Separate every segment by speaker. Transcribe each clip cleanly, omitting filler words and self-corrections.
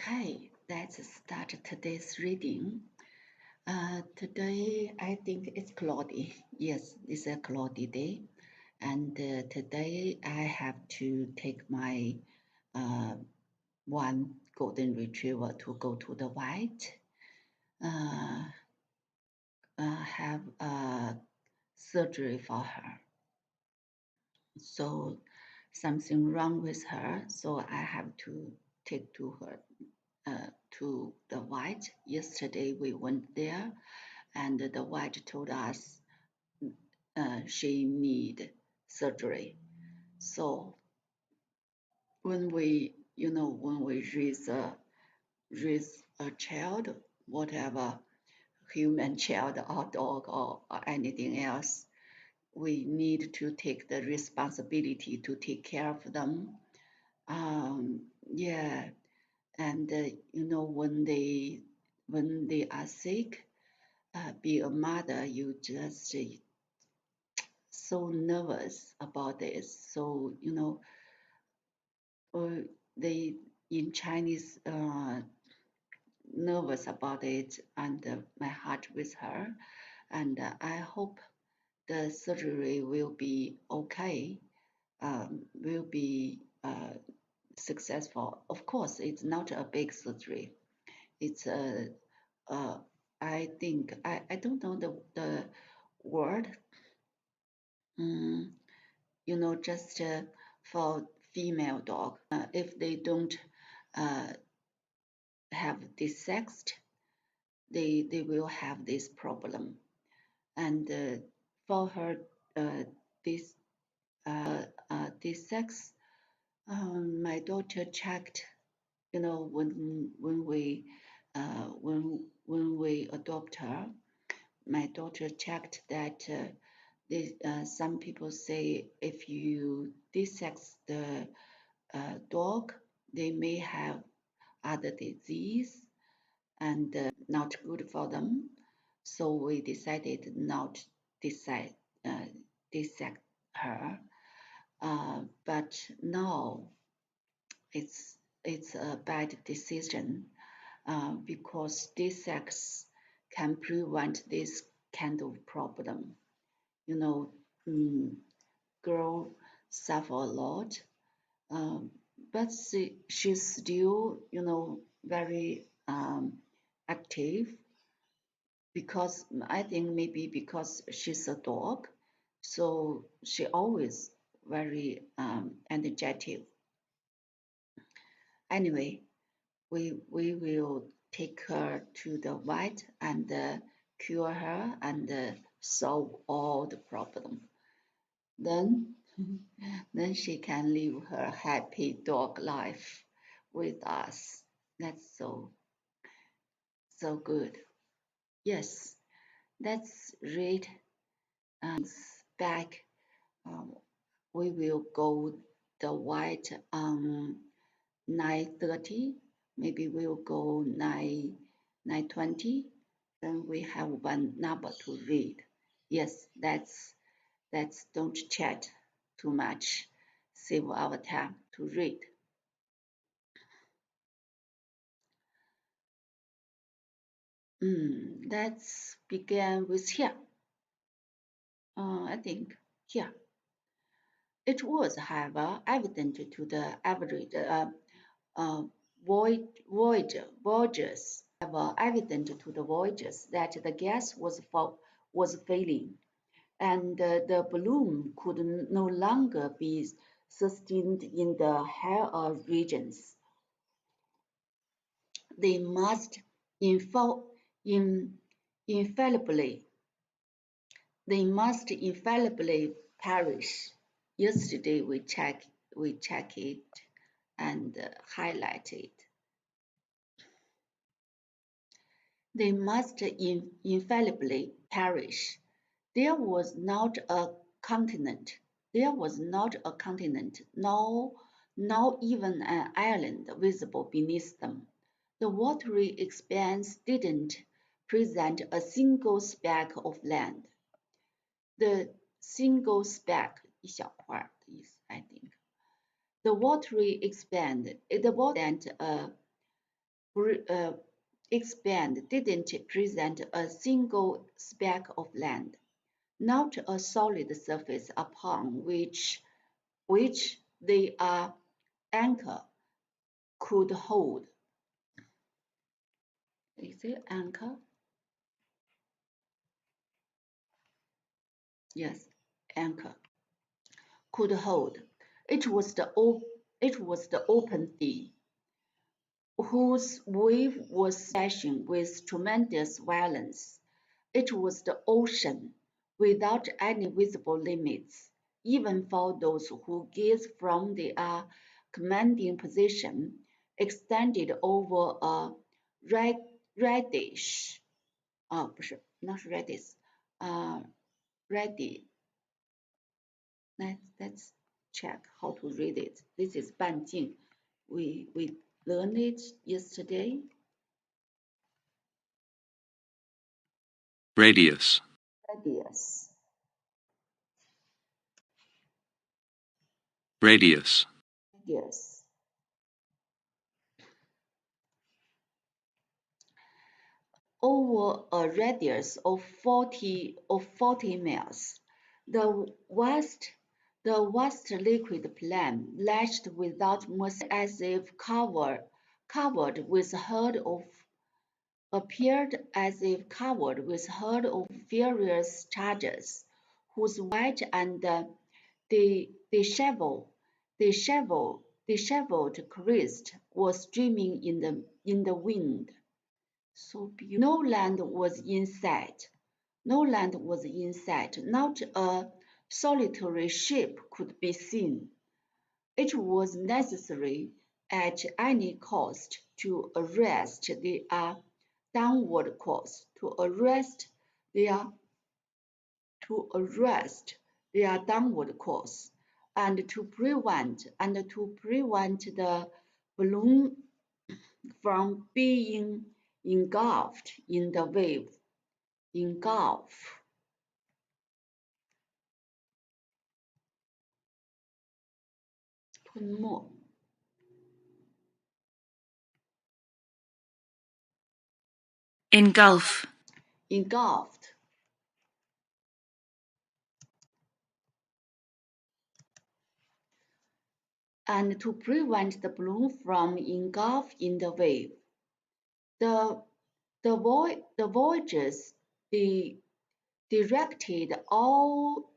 Speaker 1: Okay, let's start today's reading. Today I think it's cloudy. Yes, it's a cloudy day, and today I have to take my uh, one golden retriever to go to the vet. Uh, have a surgery for her. So something wrong with her. So I have to take to her to the vet. Yesterday we went there, and the vet told us she need surgery. So when we raise a child, whatever, human child or dog or anything else, we need to take the responsibility to take care of them. Yeah, and when they are sick, be a mother, you just so nervous about this. So uh, they in Chinese nervous about it, and my heart with her, and I hope the surgery will be okay, will be successful. Of course, it's not a big surgery. It's a I think I don't know the word. Mm, just for female dog, if they don't uh, have this sex, they will have this problem. And for her, uh, this this sex, my daughter checked. When we adopt her, my daughter checked that some people say if you desex the dog, they may have other disease and not good for them. So we decided not decide uh, dissect her. But now it's a bad decision because dissects can prevent this kind of problem. You know, mm, girl suffer a lot, um, but she's still, very active because I think maybe because she's a dog, so she always very energetic. Anyway, we will take her to the vet and cure her and solve all the problem. Then then she can live her happy dog life with us. That's so good. Yes, let's read back. Um, we will go the white 9:30. Maybe we'll go 9:20. Then we have one number to read. Yes, that's don't chat too much. Save our time to read. Let's begin with here. I think here. It was, however, evident to the average uh, voyagers, however, evident to the voyagers that the gas was failing, and the balloon could no longer be sustained in the higher regions. They must in, infallibly they must infallibly perish. Yesterday we check it and highlight it. They must infallibly perish. There was not a continent. There was not a continent, no even an island visible beneath them. The watery expanse didn't present a single speck of land. The single speck 一小块的意思 I think. The watery expand, the water expand didn't present a single speck of land, not a solid surface upon which the anchor could hold. Is it anchor? Yes, anchor could hold. It was the open sea, whose wave was slashing with tremendous violence. It was the ocean, without any visible limits, even for those who gazed from their commanding position, extended over a red, reddish, 不是，那是 reddish, ready. Let's check how to read it. This is 半径. We learned it yesterday.
Speaker 2: Radius.
Speaker 1: Radius.
Speaker 2: Radius.
Speaker 1: Radius. Over a radius of 40 miles, the vast liquid plain lashed without mercy as if covered with herd of appeared as if covered with herd of furious chargers, whose white and disheveled crest was streaming in the wind. So beautiful. No land was in sight. Not a solitary ship could be seen. It was necessary at any cost to arrest their downward course, to arrest their downward course, and to prevent the balloon from being engulfed in the wave. Engulf.吞没.
Speaker 2: Engulf.
Speaker 1: Engulfed. And to prevent the balloon from engulfed in the wave. The voyagers directed all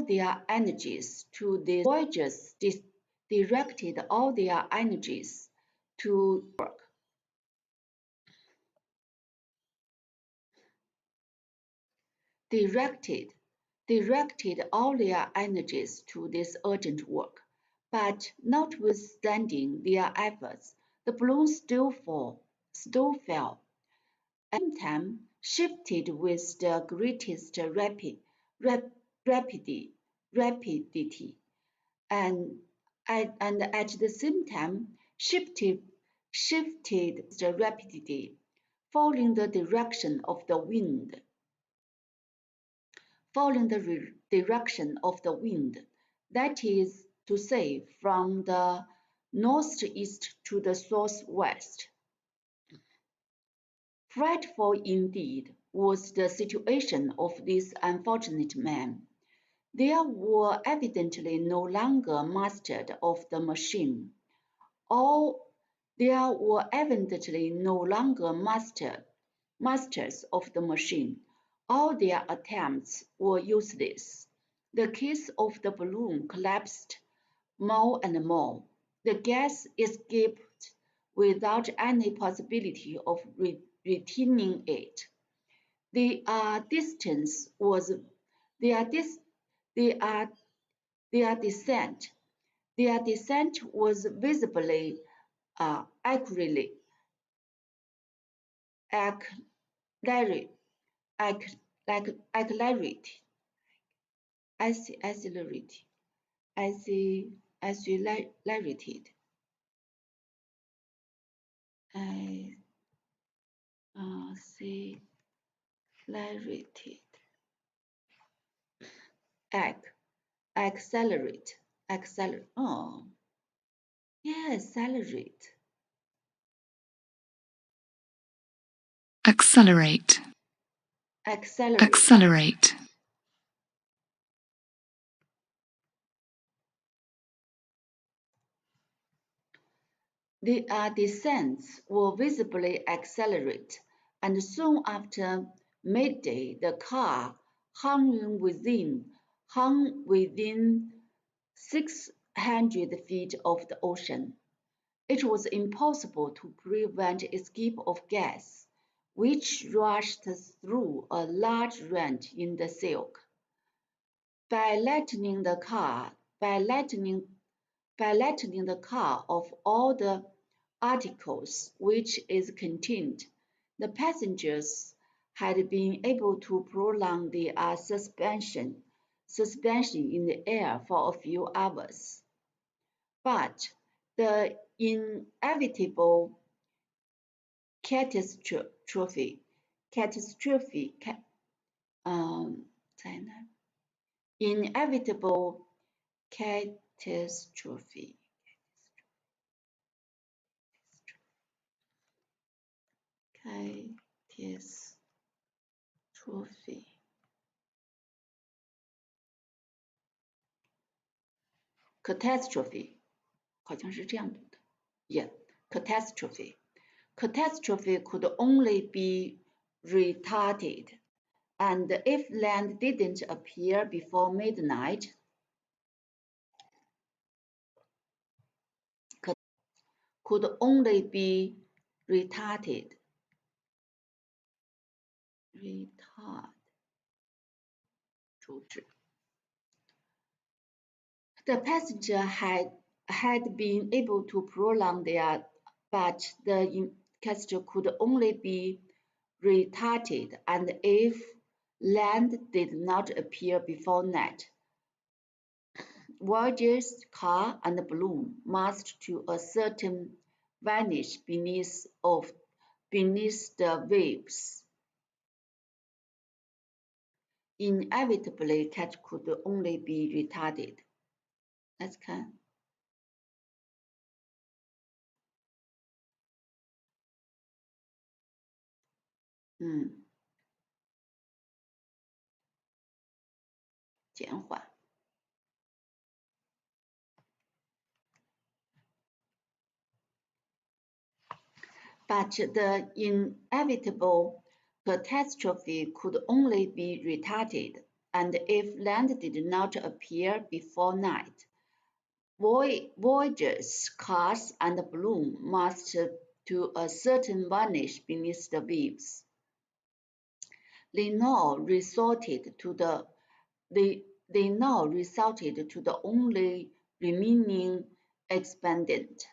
Speaker 1: their energies to this work. Directed all their energies to this urgent work, but notwithstanding their efforts, the balloon still fell, at the same time shifted with the greatest rapidity, and at the same time shifted the rapidity, following the direction of the wind. That is to say, from the northeast to the southwest. Frightful indeed was the situation of these unfortunate men. They were evidently no longer masters of the machine. All their attempts were useless. The case of the balloon collapsed more and more. The gas escaped without any possibility of retaining it. Their descent was visibly accelerated. Accelerated. Accelerate. Oh, yeah, accelerate.
Speaker 2: accelerate,
Speaker 1: accelerate,
Speaker 2: accelerate,
Speaker 1: The descents were visibly accelerate, and soon after midday the car hung within 600 feet of the ocean. It was impossible to prevent escape of gas, which rushed through a large rent in the silk. By lightening the car of all the articles which it contained, the passengers had been able to prolong their suspension in the air for a few hours. But the inevitable catastrophe, catastrophe, um, inevitable catastrophe, catastrophe, catastrophe，好像是这样读的。Yeah, catastrophe. Catastrophe could only be retarded, and if land didn't appear before midnight, could only be retarded. The passenger had been able to prolong their, but the castle could only be retarded, and if land did not appear before night, Voyager's car and balloon must to a certain vanish beneath the waves. Inevitably, cat could only be retarded. Let's看。减缓。But the inevitable catastrophe could only be retarded, and if land did not appear before night, Voyager's cars and balloon must to a certain vanish beneath the waves. They now resorted to the only remaining expedient.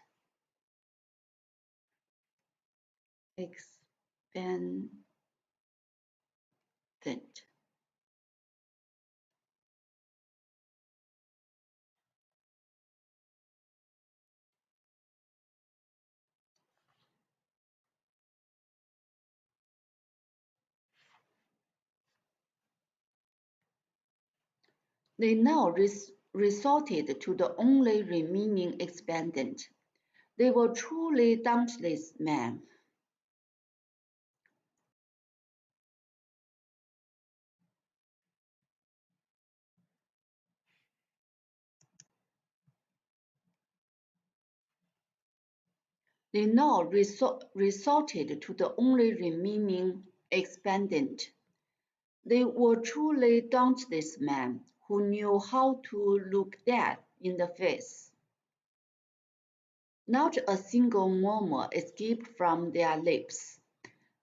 Speaker 1: They now resorted to the only remaining expedient. They were truly dauntless men. They now resorted to the only remaining expedient. They were truly dauntless men who knew how to look death in the face. Not a single murmur escaped from their lips.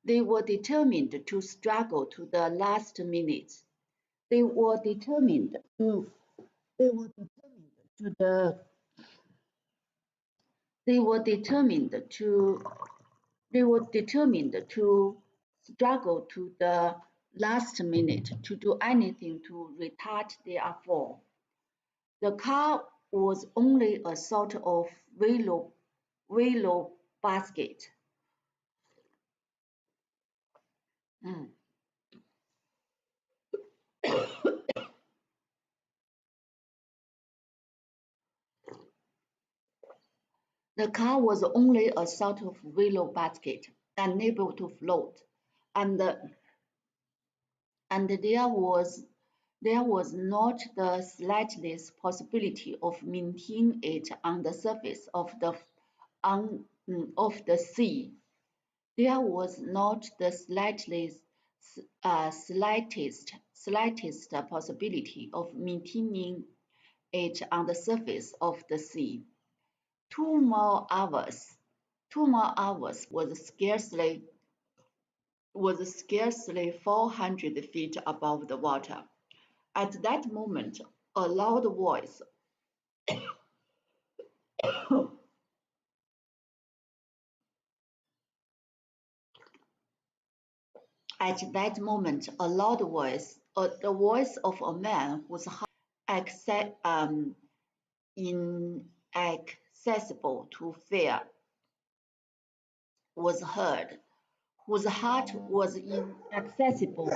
Speaker 1: They were determined to struggle to the last minute. They were determined to struggle to the last minute, to do anything to retard their fall. The car was only a sort of willow basket. The car was only a sort of willow basket, unable to float, and there was not the slightest possibility of maintaining it on the surface of of the sea. There was not the slightest possibility of maintaining it on the surface of the sea. 2 more hours. 2 more hours was scarcely 400 feet above the water. At that moment, a loud voice At that moment, a loud voice, the voice of a man whose heart inaccessible to fear, was heard, whose heart was inaccessible.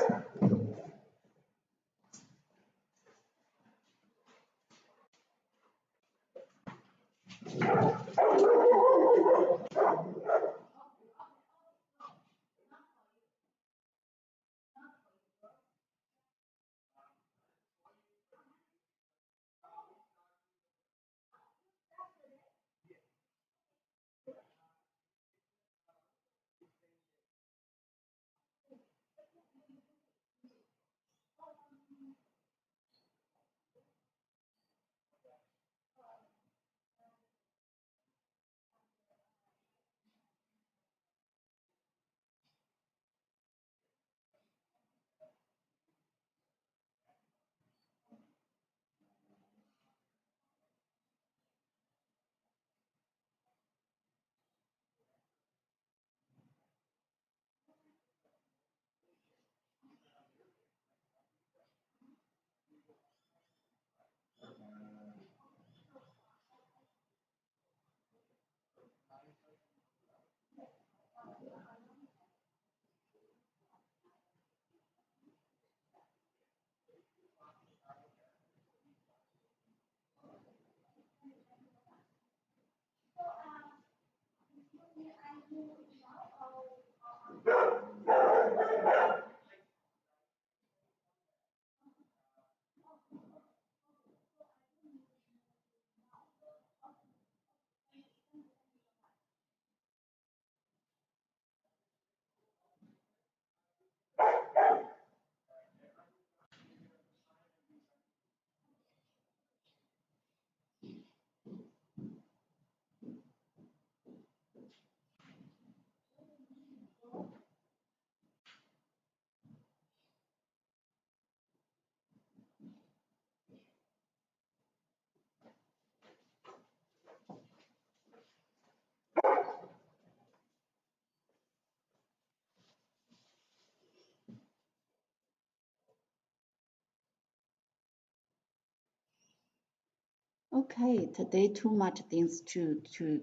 Speaker 1: Okay, today too much things to do.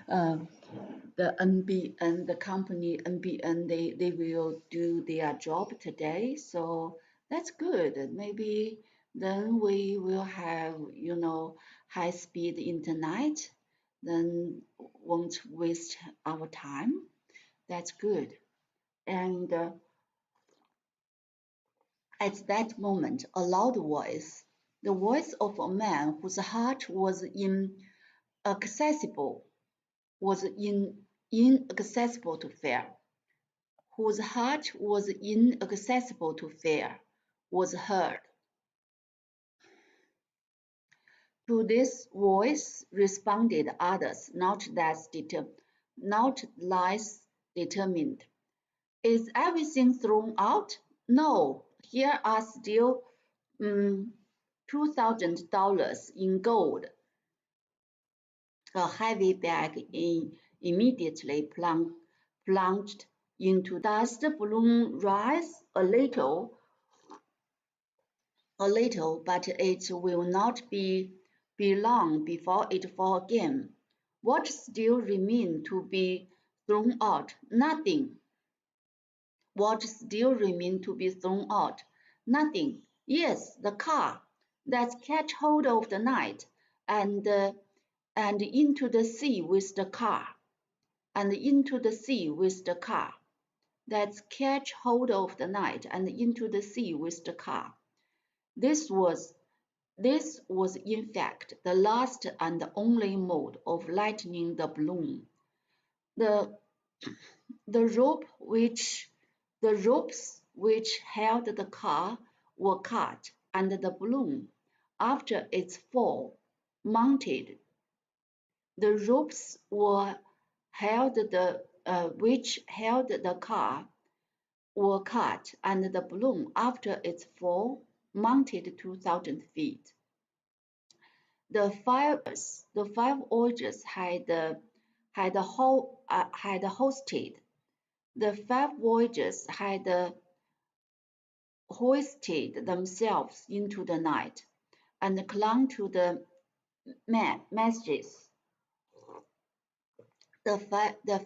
Speaker 1: The NBN, the company NBN, they will do their job today, so that's good. Maybe then we will have, high speed internet, then won't waste our time. That's good. And at that moment, a loud voice, the voice of a man whose heart was inaccessible, inaccessible to fear, whose heart was inaccessible to fear, was heard. To this voice responded others, not less determined. Is everything thrown out? No, here are still $2,000 in gold. A heavy bag immediately plunged into dust. Balloon rise a little, but it will not be long before it fall again. What still remains to be thrown out? Nothing. What still remains to be thrown out? Nothing. Yes, the car. Let's catch hold of the night and into the sea with the car. And into the sea with the car. that catch hold of the night and into the sea with the car. This was in fact the last and only mode of lightening the balloon. The ropes which held the car were cut, and the balloon, after its fall, mounted. The ropes which held the car were cut, and the balloon, after its fall, mounted 2,000 feet. The five voyagers had hosted. The five voyagers had hoisted themselves into the night and clung to the masts. The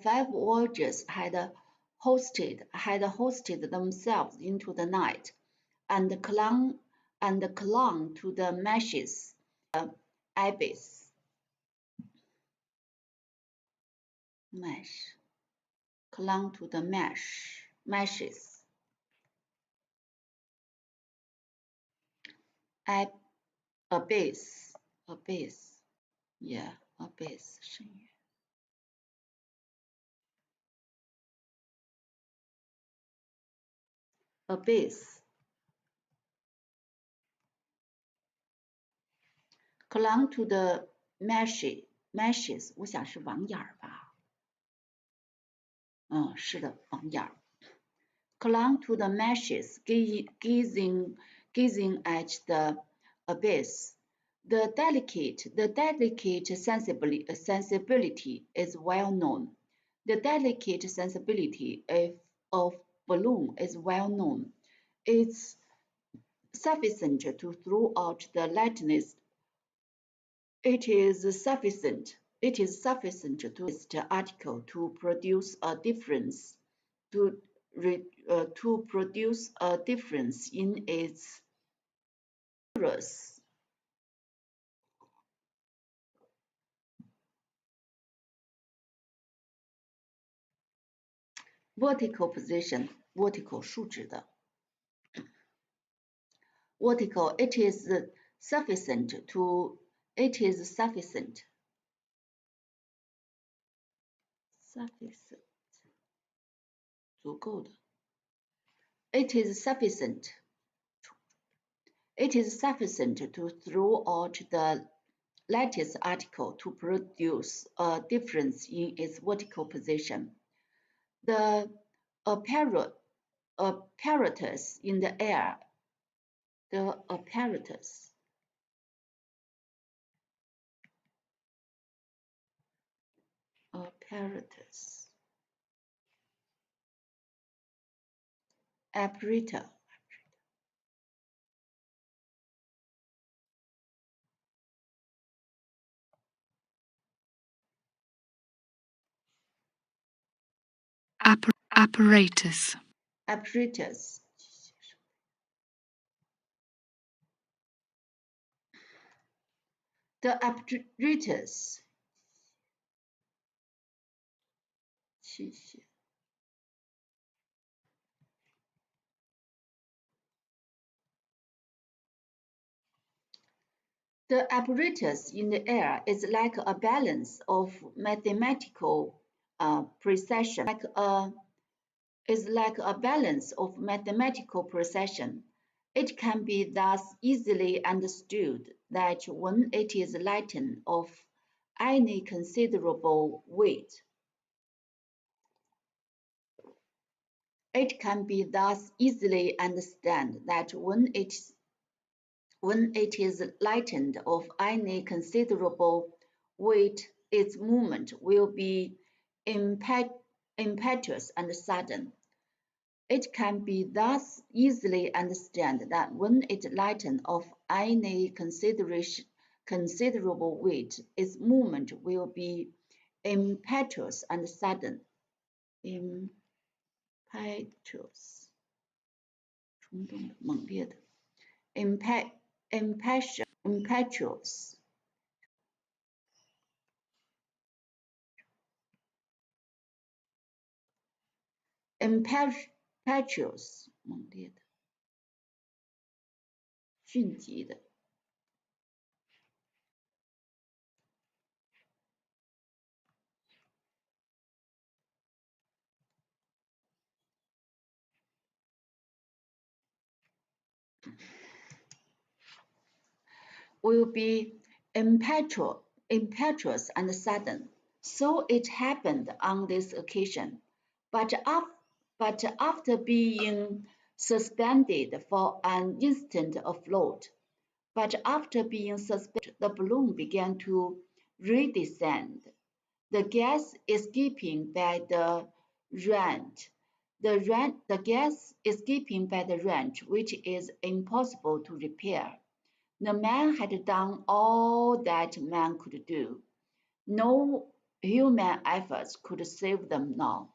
Speaker 1: five voyagers had hosted themselves into the night and clung to the meshes, abyss. Clung to the meshes. Abyss, yeah, abyss 深渊。Abyss, clung to the meshes， 我想是网眼吧。是的，网眼。Clung to the meshes, gazing at the abyss. The delicate sensibility is well known. The delicate sensibility of balloon is well known. It's sufficient to throw out the lightness. It is sufficient to the article to produce a difference in its mirrors. Vertical position, vertical 竖直的。Vertical, it is sufficient 足够的。It is sufficient to throw out the lattice article to produce a difference in its vertical position. The apparatus in the air, apparatus apparatus
Speaker 2: Apparatus.
Speaker 1: The apparatus 器械 The apparatus in the air is like a balance of mathematical precision, is like a balance of mathematical precision. It can be thus easily understood that when it is lightened of any considerable weight, it can be thus easily understood that when it is lightened of any considerable weight, its movement will be impetuous and sudden. It can be thus easily understood that when it lightened of any considerable weight, its movement will be impetuous and sudden. Impetuous, 冲动的、猛烈的。Impetuous. impetuous 猛烈的、迅疾的。will be impetuous and sudden. So it happened on this occasion. But after being suspended for an instant afloat, the balloon began to redescend. The gas escaping by the rent, the gas escaping by the rent, which is impossible to repair. The man had done all that man could do. No human efforts could save them now.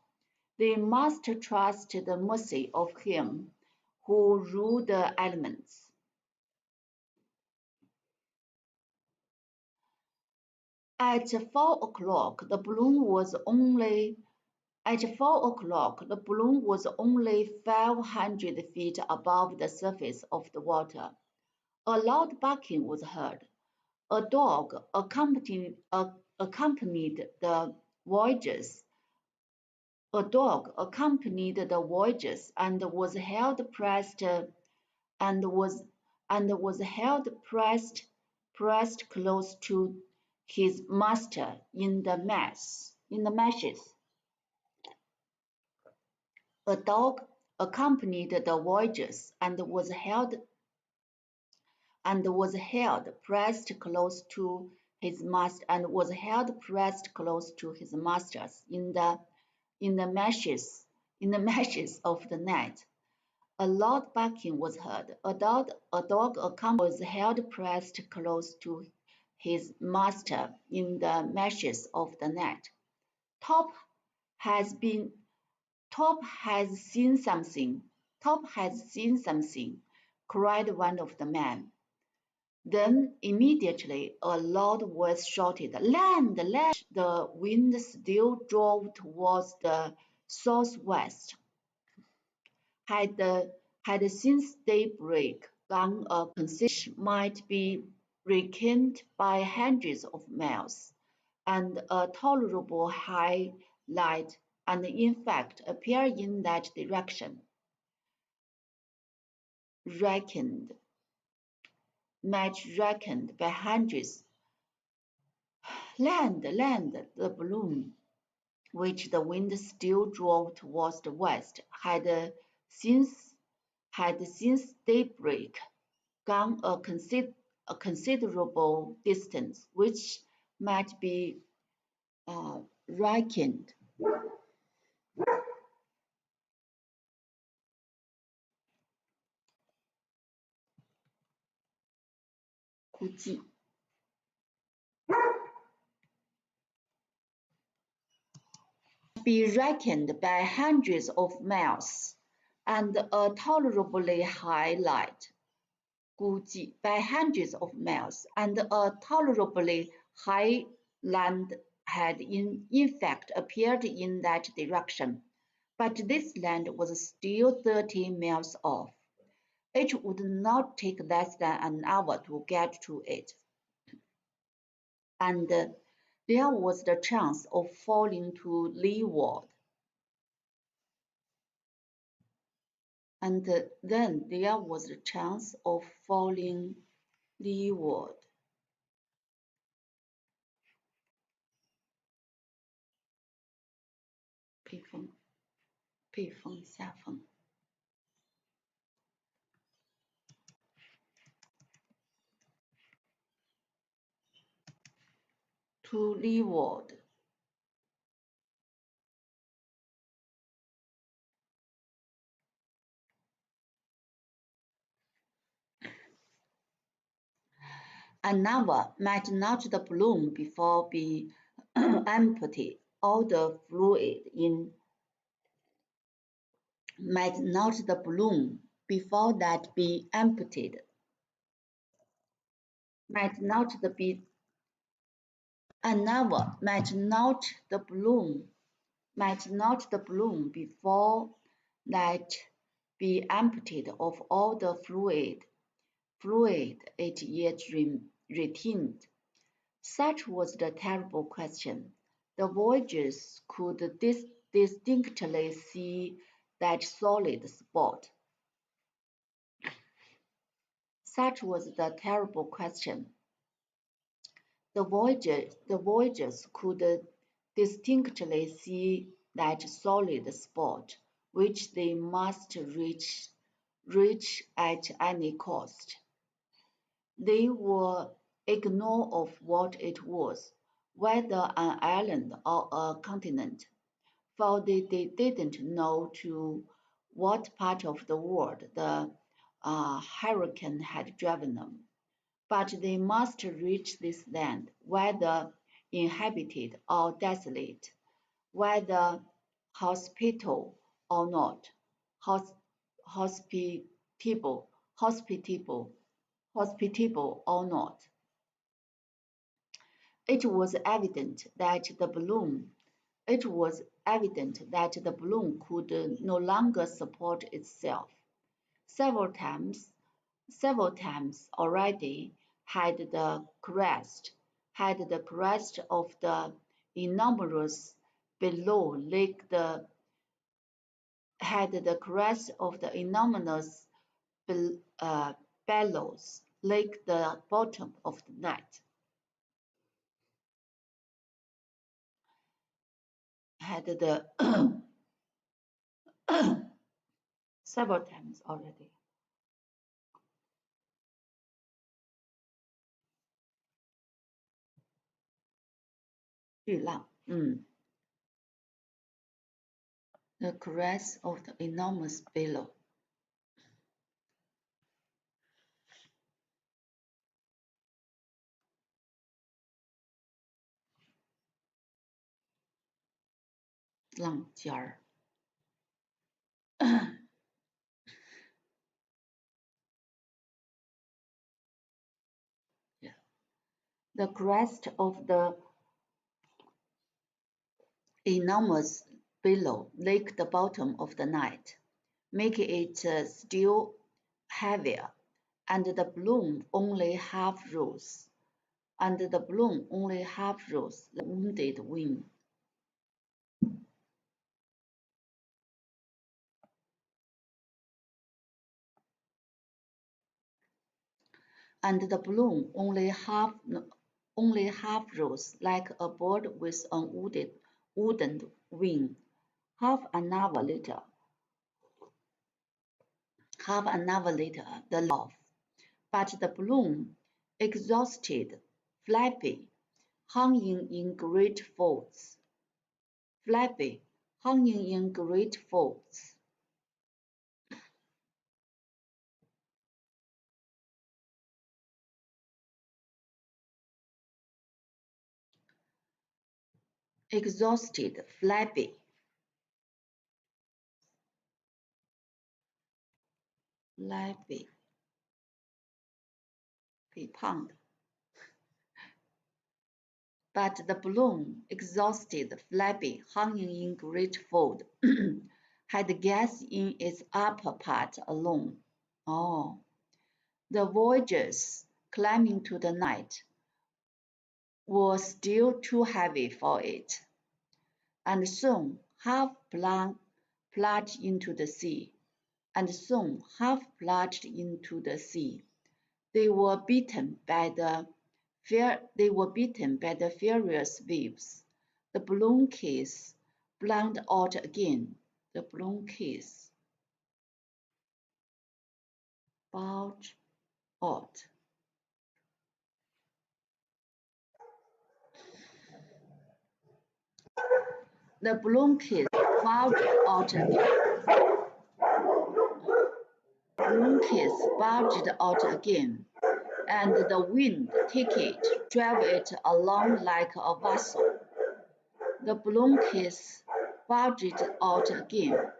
Speaker 1: They must trust the mercy of Him who ruled the elements. At 4 o'clock, the balloon was only 500 feet above the surface of the water. A loud barking was heard. A dog accompanied the voyagers. And was held pressed close to his master in the meshes. A dog accompanied the voyagers and was held pressed close to his master in the meshes of the net. A loud barking was heard. A dog was held pressed close to his master in the meshes of the net. Top has seen something, cried one of the men. Then immediately a loud voice shouted, "Land! Land!" The wind still drove towards the southwest. Had since daybreak gone a which might be reckoned by hundreds of miles, and a tolerable high light, and in fact appear in that direction, much reckoned by hundreds. Land! Land! The balloon, which the wind still drove towards the west, had since daybreak gone a considerable distance, which might be reckoned by hundreds of miles, and a tolerably high light, 估计 by hundreds of miles, and a tolerably high land had in fact appeared in that direction, but this land was still 30 miles off. It would not take less than an hour to get to it, and there was the chance of falling to leeward. And then there was the chance of falling leeward. 背风下风 to leeward. Another might not the balloon before be empty all the fluid in might not the balloon before that be emptied might not the be another might not the balloon before let be emptied of all the fluid it yet retained? Such was the terrible question. The voyagers could distinctly see that solid spot. Such was the terrible question. The voyagers could distinctly see that solid spot which they must reach at any cost. They were ignorant of what it was, whether an island or a continent, for they didn't know to what part of the world the hurricane had driven them. But they must reach this land, whether inhabited or desolate, whether hospitable or not, hospitable, hospitable, hospitable or not. It was evident that the balloon could no longer support itself. Several times already had the crest of the enormous billow licked the bellows licked the bottom of the net. Had the several times already. 巨浪, the crest of the enormous billow. 浪尖儿。The crest of the enormous billow licked the bottom of the net, making it still heavier, and the balloon only half rose. Like a wounded wing. And the balloon only half rose, like a bird with a wooden wing. Half an hour later, the laugh, but the balloon, exhausted, flappy, hanging in great folds. Exhausted, flappy. 肥胖的. But the balloon, exhausted, flabby, hanging in great fold, had gas in its upper part alone. Oh, the voyagers climbing to the night were still too heavy for it, and soon half plunged into the sea. They were beaten by the furious waves. The balloon case burned out again. The balloon case bulged out. The balloon case bulged out again. And the wind drove it along like a vessel. The balloon case bulged out again,